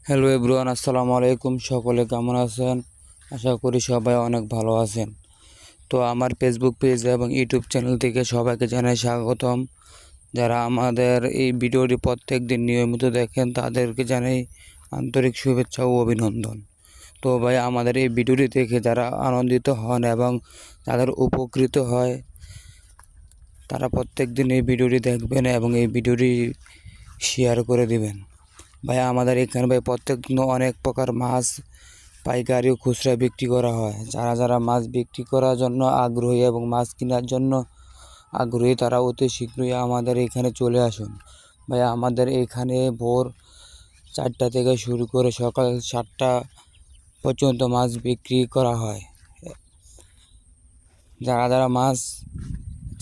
Hello everyone, আসসালামু আলাইকুম। সকলে কেমন আছেন? আশা করি সবাই অনেক ভালো আছেন। তো আমার ফেসবুক পেজ এবং ইউটিউব চ্যানেল থেকে সবাইকে জানাই স্বাগতম। যারা আমাদের এই ভিডিওটি প্রত্যেক দিন নিয়মিত দেখেন তাদেরকে জানাই আন্তরিক শুভেচ্ছা ও অভিনন্দন। তো ভাই, আমাদের এই ভিডিওটি দেখে যারা আনন্দিত হন এবং যাদের উপকৃত হয় তারা প্রত্যেক দিন এই ভিডিওটি দেখবেন এবং এই ভিডিওটি শেয়ার করে দিবেন। ভাই, আমাদের এখানে ভাই প্রত্যেক দিন অনেক প্রকার মাছ পাইকারি ও খুচরা বিক্রি করা হয়। যারা যারা মাছ বিক্রি করার জন্য আগ্রহী এবং মাছ কেনার জন্য আগ্রহী তারা অতি শীঘ্রই আমাদের এখানে চলে আসুন। ভাই, আমাদের এখানে ভোর 4টা থেকে শুরু করে সকাল 7টা পর্যন্ত মাছ বিক্রি করা হয়। যারা যারা মাছ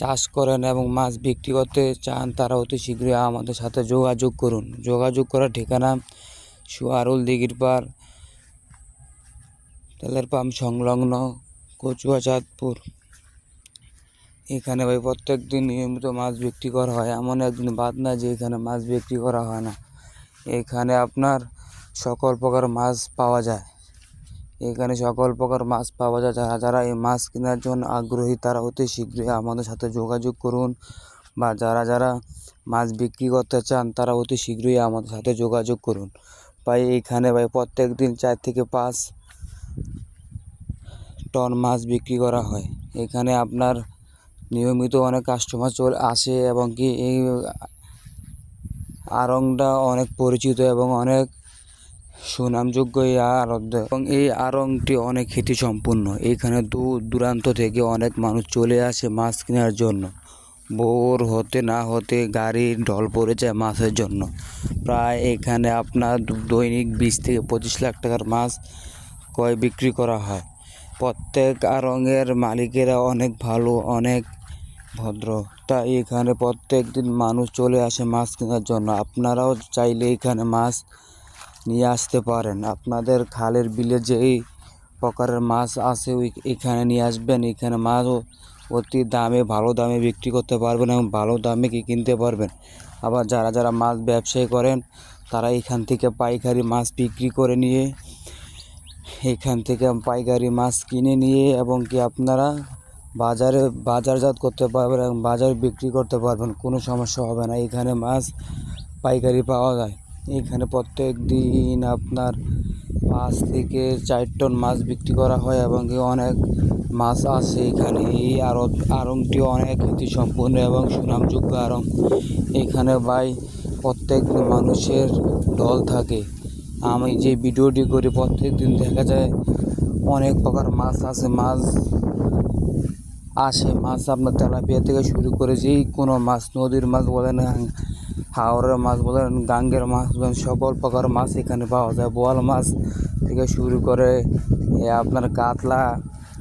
চাষ করেন এবং মাছ বিক্রি করতে চান তারা অতি শীঘ্রই আমাদের সাথে যোগাযোগ করুন। যোগাযোগ করার ঠিকানা সুয়ারুল দিঘির পার, তেলের পাম্প সংলগ্ন, কচুয়া, চাঁদপুর। এখানে ভাই প্রত্যেক দিন নিয়মিত মাছ বিক্রি করা হয়। এমন একদিন বাদ না যে এখানে মাছ বিক্রি করা হয় না। এখানে আপনার সকল প্রকার মাছ পাওয়া যায়। যারা যারা এই মাছ কেনার জন্য আগ্রহী তারা অতি শীঘ্রই আমাদের সাথে যোগাযোগ করুন, বা যারা যারা মাছ বিক্রি করতে চান তারা অতি শীঘ্রই আমাদের সাথে যোগাযোগ করুন। ভাই, এইখানে ভাই প্রত্যেক দিন 4 থেকে 5 টন মাছ বিক্রি করা হয়। এখানে আপনার নিয়মিত অনেক কাস্টমার চলে আসে এবং কি এই আড়ংটা অনেক পরিচিত এবং অনেক সুনামযোগ্য এই আড়ত, এবং এই আড়ংটি অনেক খ্যাতিসম্পন্ন। এইখানে দূর দূরান্ত থেকে অনেক মানুষ চলে আসে মাছ কেনার জন্য। ভোর হতে না হতে গাড়ির ঢল পড়ে যায় মাছের জন্য। প্রায় এখানে আপনার দৈনিক 20 থেকে 25 লাখ টাকার মাছ ক্রয় বিক্রি করা হয়। প্রত্যেক আড়ংয়ের মালিকেরা অনেক ভালো, অনেক ভদ্র, তাই এখানে প্রত্যেক দিন মানুষ চলে আসে মাছ কেনার জন্য। আপনারাও চাইলে এখানে মাছ নিয়ে আসতে পারেন। আপনাদের খালের বিলে যেই প্রকারের মাছ আছে এখানে নিয়ে আসবেন। এখানে মাছ অতি ভালো দামে বিক্রি করতে পারবেন এবং ভালো দামে কিনতে পারবেন। আবার যারা যারা মাছ ব্যবসায়ী করেন তারা এখান থেকে পাইকারি মাছ বিক্রি করে নিয়ে পাইকারি মাছ কিনে নিয়ে এবং কি আপনারা বাজারজাত করতে পারবেন এবং বাজারে বিক্রি করতে পারবেন। কোনো সমস্যা হবে না। এখানে মাছ পাইকারি পাওয়া যায়। এখানে প্রত্যেক দিন আপনার 5 থেকে 4 টন মাছ বিক্রি করা হয় এবং অনেক মাছ আছে এখানে। এই আড়ংটি অনেক খ্যাতিসম্পন্ন এবং সুনামযোগ্য আড়ং। এখানে ভাই প্রত্যেক দিন মানুষের ঢল থাকে। আমি যে ভিডিওটি করি প্রত্যেক দিন দেখা যায় অনেক প্রকার মাছ আসে। মাছ আপনার তেলাপিয়া থেকে শুরু করে যেই কোনো মাছ, নদীর মাছ বলেন, হাওরের মাছ বলেন, গাঙ্গের মাছ বলেন, সকল প্রকার মাছ এখানে পাওয়া যায়। বোয়াল মাছ থেকে শুরু করে আপনার কাতলা,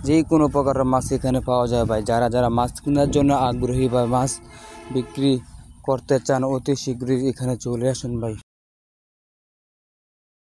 যেই কোনো প্রকারের মাছ এখানে পাওয়া যায়। ভাই, যারা যারা মাছ কেনার জন্য আগ্রহী বা মাছ বিক্রি করতে চান অতি শীঘ্রই এখানে চলে আসুন ভাই।